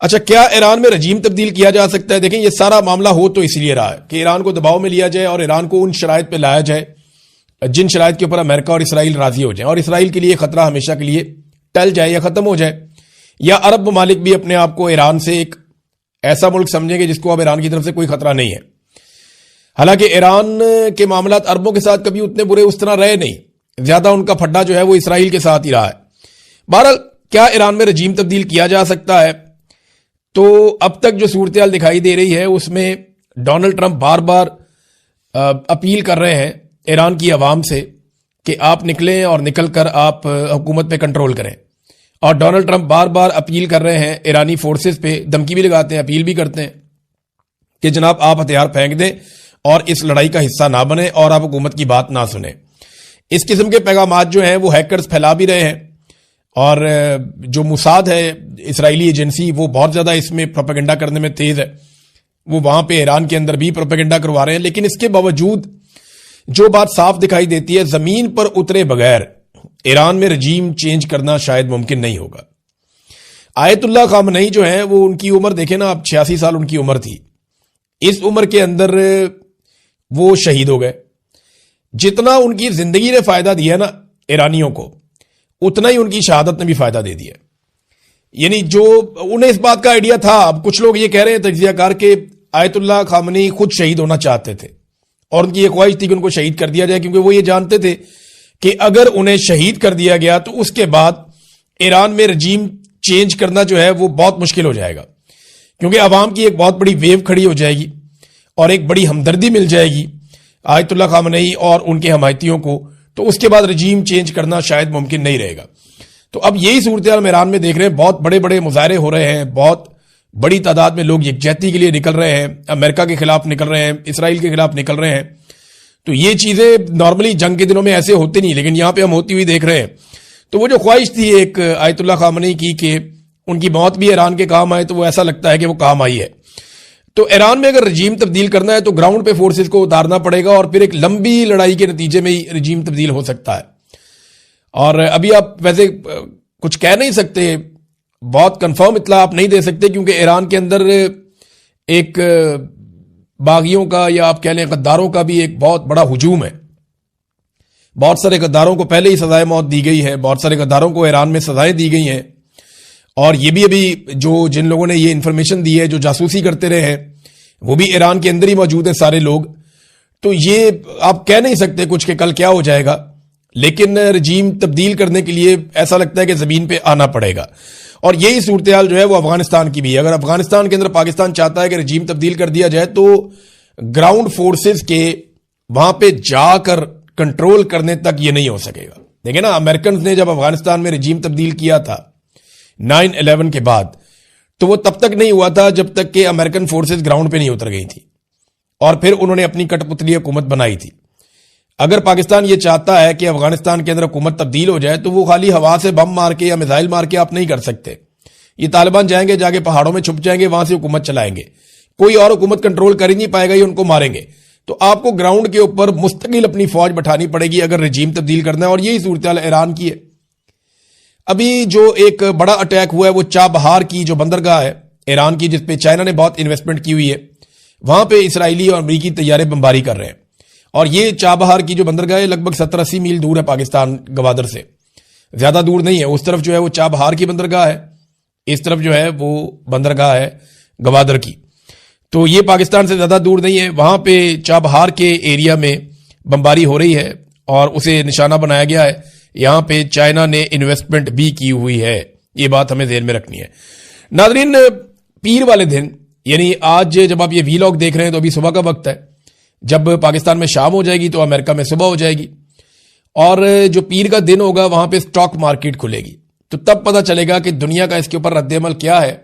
اچھا، کیا ایران میں رجیم تبدیل کیا جا سکتا ہے؟ دیکھیں، یہ سارا معاملہ ہو تو اس لیے رہا ہے کہ ایران کو دباؤ میں لیا جائے اور ایران کو ان شرائط پہ لایا جائے جن شرائط کے اوپر امریکہ اور اسرائیل راضی ہو جائیں، اور اسرائیل کے لیے خطرہ ہمیشہ کے لیے ٹل جائے یا ختم ہو جائے، یا عرب ممالک بھی اپنے آپ کو ایران سے ایک ایسا ملک سمجھیں گے جس کو اب ایران کی طرف سے کوئی خطرہ نہیں ہے۔ حالانکہ ایران کے معاملات عربوں کے ساتھ کبھی اتنے برے اس طرح رہے نہیں، زیادہ ان کا پھڈا جو ہے وہ اسرائیل کے ساتھ ہی رہا ہے۔ بہرحال، کیا ایران میں رجیم تبدیل کیا جا سکتا ہے؟ تو اب تک جو صورتحال دکھائی دے رہی ہے اس میں ڈونلڈ ٹرمپ بار بار اپیل کر رہے ہیں ایران کی عوام سے کہ آپ نکلیں اور نکل کر آپ حکومت پہ کنٹرول کریں، اور ڈونلڈ ٹرمپ بار بار اپیل کر رہے ہیں ایرانی فورسز پہ، دھمکی بھی لگاتے ہیں، اپیل بھی کرتے ہیں کہ جناب آپ ہتھیار پھینک دیں اور اس لڑائی کا حصہ نہ بنیں اور آپ حکومت کی بات نہ سنیں۔ اس قسم کے پیغامات جو ہیں وہ ہیکرز پھیلا بھی رہے ہیں، اور جو موساد ہے اسرائیلی ایجنسی، وہ بہت زیادہ اس میں پروپیگنڈا کرنے میں تیز ہے، وہ وہاں پہ ایران کے اندر بھی پروپیگنڈا کروا رہے ہیں۔ لیکن اس کے باوجود جو بات صاف دکھائی دیتی ہے، زمین پر اترے بغیر ایران میں رجیم چینج کرنا شاید ممکن نہیں ہوگا۔ آیت اللہ خامنئی جو ہیں، وہ ان کی عمر دیکھیں نا، اب 86 سال ان کی عمر تھی، اس عمر کے اندر وہ شہید ہو گئے۔ جتنا ان کی زندگی نے فائدہ دیا نا ایرانیوں کو، اتنا ہی ان کی شہادت نے بھی فائدہ دے دیا۔ یعنی جو انہیں اس بات کا آئیڈیا تھا، اب کچھ لوگ یہ کہہ رہے ہیں تجزیہ کار کہ آیت اللہ خامنئی خود شہید ہونا چاہتے تھے، اور ان کی یہ خواہش تھی کہ ان کو شہید کر دیا جائے، کیونکہ وہ یہ جانتے تھے کہ اگر انہیں شہید کر دیا گیا تو اس کے بعد ایران میں رجیم چینج کرنا جو ہے وہ بہت مشکل ہو جائے گا، کیونکہ عوام کی ایک بہت بڑی ویو کھڑی ہو جائے گی اور ایک بڑی ہمدردی مل جائے گی آیت اللہ خامنئی اور ان کے حمایتیوں کو، تو اس کے بعد رجیم چینج کرنا شاید ممکن نہیں رہے گا۔ تو اب یہی صورتحال ایران میں دیکھ رہے ہیں، بہت بڑے بڑے مظاہرے ہو رہے ہیں، بہت بڑی تعداد میں لوگ یکجہتی کے لیے نکل رہے ہیں، امریکہ کے خلاف نکل رہے ہیں، اسرائیل کے خلاف نکل رہے ہیں۔ تو یہ چیزیں نارملی جنگ کے دنوں میں ایسے ہوتی نہیں، لیکن یہاں پہ ہم ہوتی ہوئی دیکھ رہے ہیں۔ تو وہ جو خواہش تھی ایک آیت اللہ خامنئی کی کہ ان کی موت بھی ایران کے کام آئے، تو وہ ایسا لگتا ہے کہ وہ کام آئی ہے۔ تو ایران میں اگر رجیم تبدیل کرنا ہے تو گراؤنڈ پہ فورسز کو اتارنا پڑے گا، اور پھر ایک لمبی لڑائی کے نتیجے میں ہی رجیم تبدیل ہو سکتا ہے۔ اور ابھی آپ ویسے کچھ کہہ نہیں سکتے، بہت کنفرم اطلاع آپ نہیں دے سکتے، کیونکہ ایران کے اندر ایک باغیوں کا یا آپ کہہ لیں غداروں کا بھی ایک بہت بڑا ہجوم ہے۔ بہت سارے غداروں کو پہلے ہی سزائے موت دی گئی ہے، بہت سارے غداروں کو ایران میں سزائیں دی گئی ہیں، اور یہ بھی ابھی جن لوگوں نے یہ انفارمیشن دی ہے، جو جاسوسی کرتے رہے ہیں، وہ بھی ایران کے اندر ہی موجود ہیں سارے لوگ۔ تو یہ آپ کہہ نہیں سکتے کچھ کہ کل کیا ہو جائے گا، لیکن رجیم تبدیل کرنے کے لیے ایسا لگتا ہے کہ زمین پہ آنا پڑے گا۔ اور یہی صورتحال جو ہے وہ افغانستان کی بھی ہے۔ اگر افغانستان کے اندر پاکستان چاہتا ہے کہ رجیم تبدیل کر دیا جائے، تو گراؤنڈ فورسز کے وہاں پہ جا کر کنٹرول کرنے تک یہ نہیں ہو سکے گا۔ دیکھیں نا، امریکنز نے جب افغانستان میں رجیم تبدیل کیا تھا 9/11 کے بعد، تو وہ تب تک نہیں ہوا تھا جب تک کہ امریکن فورسز گراؤنڈ پہ نہیں اتر گئی تھی، اور پھر انہوں نے اپنی کٹ پتلی حکومت بنائی تھی۔ اگر پاکستان یہ چاہتا ہے کہ افغانستان کے اندر حکومت تبدیل ہو جائے، تو وہ خالی ہوا سے بم مار کے یا میزائل مار کے آپ نہیں کر سکتے۔ یہ طالبان جائیں گے، جا کے پہاڑوں میں چھپ جائیں گے، وہاں سے حکومت چلائیں گے، کوئی اور حکومت کنٹرول کر ہی نہیں پائے گا، یہ ان کو ماریں گے۔ تو آپ کو گراؤنڈ کے اوپر مستقل اپنی فوج بٹھانی پڑے گی اگر رجیم تبدیل کرنا ہے، اور یہی صورتحال ایران کی ہے۔ ابھی جو ایک بڑا اٹیک ہوا ہے وہ چابہار کی جو بندرگاہ ہے ایران کی، جس پہ چائنا نے بہت انویسٹمنٹ کی ہوئی ہے، وہاں پہ اسرائیلی اور امریکی طیارے بمباری کر رہے ہیں۔ اور یہ چابہار کی جو بندرگاہ ہے لگ بھگ 70-80 میل دور ہے پاکستان گوادر سے، زیادہ دور نہیں ہے۔ اس طرف جو ہے وہ چابہار کی بندرگاہ ہے، اس طرف جو ہے وہ بندرگاہ ہے گوادر کی۔ تو یہ پاکستان سے زیادہ دور نہیں ہے۔ وہاں پہ چابہار کے ایریا میں بمباری ہو رہی ہے اور اسے نشانہ بنایا گیا ہے۔ یہاں پہ چائنا نے انویسٹمنٹ بھی کی ہوئی ہے، یہ بات ہمیں ذہن میں رکھنی ہے۔ ناظرین، پیر والے دن، یعنی آج جب آپ یہ ویلاگ دیکھ رہے ہیں تو ابھی صبح کا وقت ہے، جب پاکستان میں شام ہو جائے گی تو امریکہ میں صبح ہو جائے گی، اور جو پیر کا دن ہوگا وہاں پہ سٹاک مارکیٹ کھلے گی، تو تب پتہ چلے گا کہ دنیا کا اس کے اوپر رد عمل کیا ہے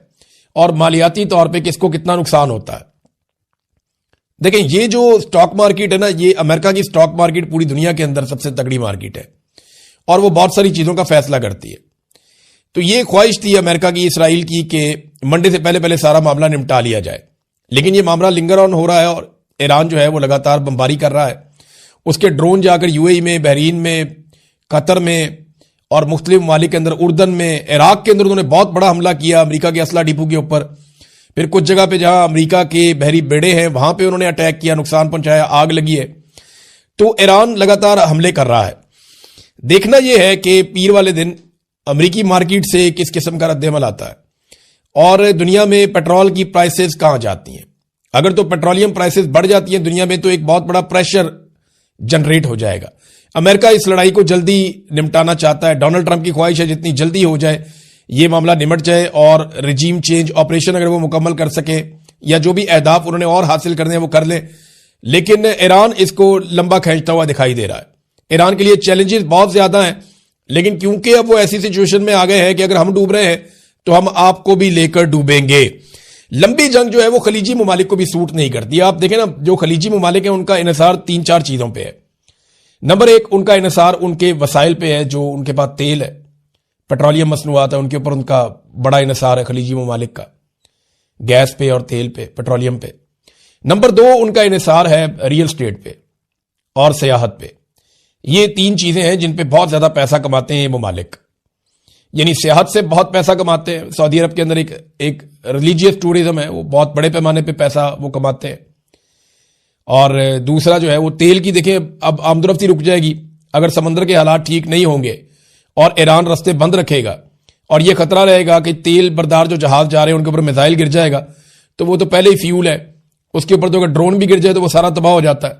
اور مالیاتی طور پہ کس کو کتنا نقصان ہوتا ہے۔ دیکھیں، یہ جو سٹاک مارکیٹ ہے نا، یہ امریکہ کی سٹاک مارکیٹ پوری دنیا کے اندر سب سے تگڑی مارکیٹ ہے، اور وہ بہت ساری چیزوں کا فیصلہ کرتی ہے۔ تو یہ خواہش تھی امریکہ کی، اسرائیل کی، کہ منڈے سے پہلے سارا معاملہ نمٹا لیا جائے، لیکن یہ معاملہ لنگر آن ہو رہا ہے، اور ایران جو ہے وہ لگاتار بمباری کر رہا ہے۔ اس کے ڈرون جا کر UAE میں، بحرین میں، قطر میں اور مختلف ممالک کے اندر، اردن میں، عراق کے اندر انہوں نے بہت بڑا حملہ کیا امریکہ کے اسلحہ ڈپو کے اوپر. پھر کچھ جگہ پہ جہاں امریکہ کے بحری بیڑے ہیں وہاں پہ انہوں نے اٹیک کیا، نقصان پہنچایا، آگ لگی ہے. تو ایران لگاتار حملے کر رہا ہے. دیکھنا یہ ہے کہ پیر والے دن امریکی مارکیٹ سے کس قسم کا رد عمل آتا ہے اور دنیا میں پیٹرول کی پرائسز کہاں جاتی ہیں. اگر تو پیٹرولیم پرائسز بڑھ جاتی ہیں دنیا میں تو ایک بہت بڑا پریشر جنریٹ ہو جائے گا. امریکہ اس لڑائی کو جلدی نمٹانا چاہتا ہے. ڈونلڈ ٹرمپ کی خواہش ہے جتنی جلدی ہو جائے یہ معاملہ نمٹ جائے اور رجیم چینج آپریشن اگر وہ مکمل کر سکے یا جو بھی اہداف انہوں نے اور حاصل کرنے ہیں وہ کر لیں. لیکن ایران اس کو لمبا کھینچتا ہوا دکھائی دے رہا ہے. ایران کے لیے چیلنجز بہت زیادہ ہیں لیکن کیونکہ اب وہ ایسی سچویشن میں آ گئے ہیں کہ اگر ہم ڈوب رہے ہیں تو ہم آپ کو بھی لے کر ڈوبیں گے. لمبی جنگ جو ہے وہ خلیجی ممالک کو بھی سوٹ نہیں کرتی. آپ دیکھیں نا جو خلیجی ممالک ہیں ان کا انحصار 3-4 چیزوں پہ ہے. نمبر 1 ان کا انحصار ان کے وسائل پہ ہے، جو ان کے پاس تیل ہے، پیٹرولیم مصنوعات ہے، ان کے اوپر ان کا بڑا انحصار ہے خلیجی ممالک کا، گیس پہ اور تیل پہ، پیٹرولیم پہ. نمبر 2 ان کا انحصار ہے ریل اسٹیٹ پہ اور سیاحت پہ. یہ 3 چیزیں ہیں جن پہ بہت زیادہ پیسہ کماتے ہیں یہ ممالک. یعنی سیاحت سے بہت پیسہ کماتے ہیں. سعودی عرب کے اندر ایک ریلیجیس ٹورزم ہے، وہ بہت بڑے پیمانے پہ پیسہ وہ کماتے ہیں. اور دوسرا جو ہے وہ تیل کی، دیکھیں اب آمدورفتی رک جائے گی اگر سمندر کے حالات ٹھیک نہیں ہوں گے اور ایران رستے بند رکھے گا اور یہ خطرہ رہے گا کہ تیل بردار جو جہاز جا رہے ہیں ان کے اوپر میزائل گر جائے گا تو وہ تو پہلے ہی فیول ہے، اس کے اوپر تو اگر ڈرون بھی گر جائے تو وہ سارا تباہ ہو جاتا ہے.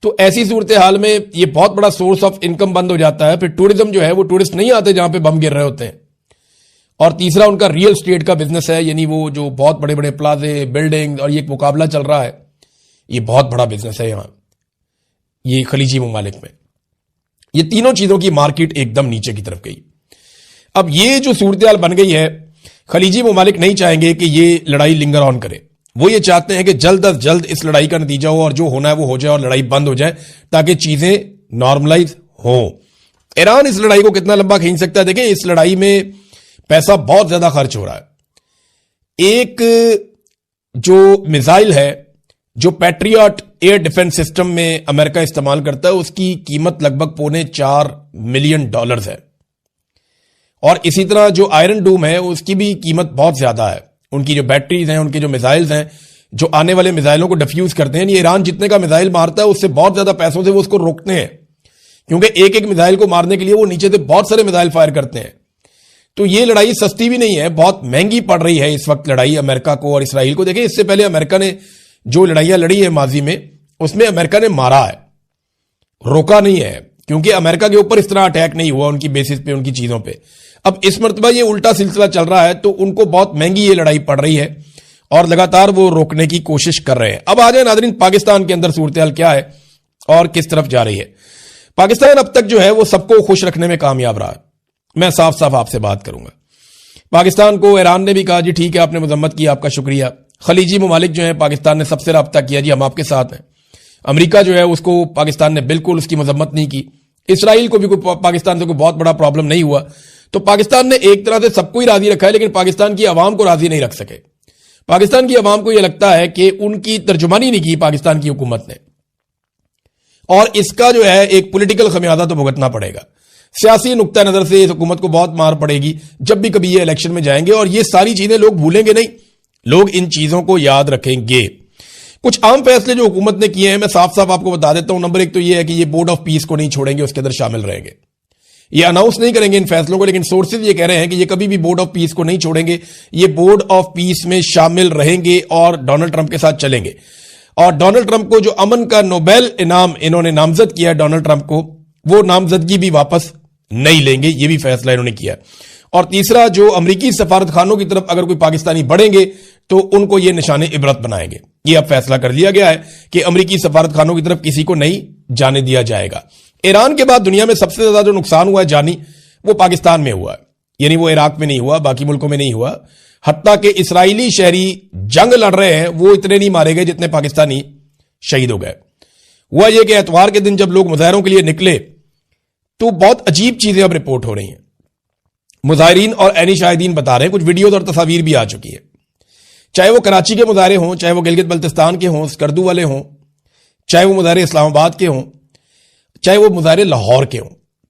تو ایسی صورتحال میں یہ بہت بڑا سورس آف انکم بند ہو جاتا ہے. پھر ٹورزم جو ہے وہ ٹورسٹ نہیں آتے جہاں پہ بم گر رہے ہوتے ہیں. اور تیسرا ان کا ریل اسٹیٹ کا بزنس ہے، یعنی وہ جو بہت بڑے بڑے پلازے، بلڈنگ اور یہ مقابلہ چل رہا ہے، یہ بہت بڑا بزنس ہے یہاں یہ خلیجی ممالک میں. یہ تینوں چیزوں کی مارکیٹ ایک دم نیچے کی طرف گئی. اب یہ جو صورتحال بن گئی ہے، خلیجی ممالک نہیں چاہیں گے کہ یہ لڑائی لنگر آن کرے. وہ یہ چاہتے ہیں کہ جلد از جلد اس لڑائی کا نتیجہ ہو اور جو ہونا ہے وہ ہو جائے اور لڑائی بند ہو جائے تاکہ چیزیں نارملائز ہوں. ایران اس لڑائی کو کتنا لمبا کھینچ سکتا ہے؟ دیکھیں اس لڑائی میں پیسہ بہت زیادہ خرچ ہو رہا ہے. ایک جو میزائل ہے، جو پیٹریاٹ ایئر ڈیفنس سسٹم میں امریکہ استعمال کرتا ہے، اس کی قیمت لگ بھگ $4.25 ملین ہے. اور اسی طرح جو آئرن ڈوم ہے اس کی بھی قیمت بہت زیادہ ہے. ان کی جو بیٹریز ہیں، ان کے جو میزائلز ہیں جو آنے والے میزائلوں کو ڈیفیوز کرتے ہیں، یہ ایران جتنے کا میزائل مارتا ہے اس سے بہت زیادہ پیسوں سے وہ اس کو روکتے ہیں، کیونکہ ایک ایک میزائل کو مارنے کے لیے وہ نیچے سے بہت سارے میزائل فائر کرتے ہیں. تو یہ لڑائی سستی بھی نہیں ہے، بہت مہنگی پڑ رہی ہے اس وقت لڑائی امریکہ کو اور اسرائیل کو. دیکھیں اس سے پہلے امریکہ نے جو لڑائیاں لڑی ہے ماضی میں، اس میں امریکہ نے مارا ہے، روکا نہیں ہے، کیونکہ امریکہ کے اوپر اس طرح اٹیک نہیں ہوا ان کی بیسس پہ، ان کی چیزوں پہ. اب اس مرتبہ یہ الٹا سلسلہ چل رہا ہے تو ان کو بہت مہنگی یہ لڑائی پڑ رہی ہے اور لگاتار وہ روکنے کی کوشش کر رہے ہیں. اب آ جائیں ناظرین پاکستان کے اندر صورتحال کیا ہے اور کس طرف جا رہی ہے. پاکستان اب تک جو ہے وہ سب کو خوش رکھنے میں کامیاب رہا ہے. میں صاف صاف آپ سے بات کروں گا. پاکستان کو ایران نے بھی کہا جی ٹھیک ہے آپ نے مذمت کی، آپ کا شکریہ. خلیجی ممالک جو ہیں پاکستان نے سب سے رابطہ کیا، جی ہم آپ کے ساتھ ہیں. امریکہ جو ہے اس کو پاکستان نے بالکل اس کی مذمت نہیں کی. اسرائیل کو بھی پاکستان سے کوئی بہت بڑا پرابلم نہیں ہوا. تو پاکستان نے ایک طرح سے سب کو ہی راضی رکھا ہے، لیکن پاکستان کی عوام کو راضی نہیں رکھ سکے. پاکستان کی عوام کو یہ لگتا ہے کہ ان کی ترجمانی نہیں کی پاکستان کی حکومت نے، اور اس کا جو ہے ایک پولیٹیکل خمیازہ تو بھگتنا پڑے گا. سیاسی نقطہ نظر سے اس حکومت کو بہت مار پڑے گی جب بھی کبھی یہ الیکشن میں جائیں گے، اور یہ ساری چیزیں لوگ بھولیں گے نہیں، لوگ ان چیزوں کو یاد رکھیں گے. کچھ عام فیصلے جو حکومت نے کیے ہیں میں صاف صاف آپ کو بتا دیتا ہوں. نمبر 1 تو یہ ہے کہ یہ بورڈ آف پیس کو نہیں چھوڑیں گے، اس کے اندر شامل رہیں گے. یہ اناؤنس نہیں کریں گے ان فیصلوں کو، لیکن سورسز یہ کہہ رہے ہیں کہ یہ کبھی بھی بورڈ آف پیس کو نہیں چھوڑیں گے، یہ بورڈ آف پیس میں شامل رہیں گے اور ڈونلڈ ٹرمپ کے ساتھ چلیں گے. اور ڈونلڈ ٹرمپ کو جو امن کا نوبیل انعام انہوں نے نامزد کیا ڈونلڈ ٹرمپ کو، وہ نامزدگی بھی واپس نہیں لیں گے. یہ بھی فیصلہ انہوں نے کیا. اور تیسرا جو امریکی سفارت خانوں کی طرف اگر کوئی پاکستانی بڑھیں گے تو ان کو یہ نشان عبرت بنائیں گے. یہ اب فیصلہ کر لیا گیا ہے کہ امریکی سفارت خانوں کی طرف کسی کو نہیں جانے دیا جائے گا. ایران کے بعد دنیا میں سب سے زیادہ جو نقصان ہوا ہے جانی، وہ پاکستان میں ہوا ہے. یعنی وہ عراق میں نہیں ہوا، باقی ملکوں میں نہیں ہوا. حتیٰ کہ اسرائیلی شہری جنگ لڑ رہے ہیں وہ اتنے نہیں مارے گئے جتنے پاکستانی شہید ہو گئے. ہوا یہ کہ اتوار کے دن جب لوگ مظاہروں کے لیے نکلے تو بہت عجیب چیزیں اب رپورٹ ہو رہی ہیں. مظاہرین اور عینی شاہدین بتا رہے ہیں، کچھ ویڈیوز اور تصاویر بھی آ چکی ہے. چاہے وہ کراچی کے مظاہرے ہوں، چاہے وہ گلگت بلتستان کے ہوں، سکردو والے ہوں، چاہے وہ مظاہرے اسلام آباد کے ہوں، چاہے وہ مظاہرے لاہور کے ہوں.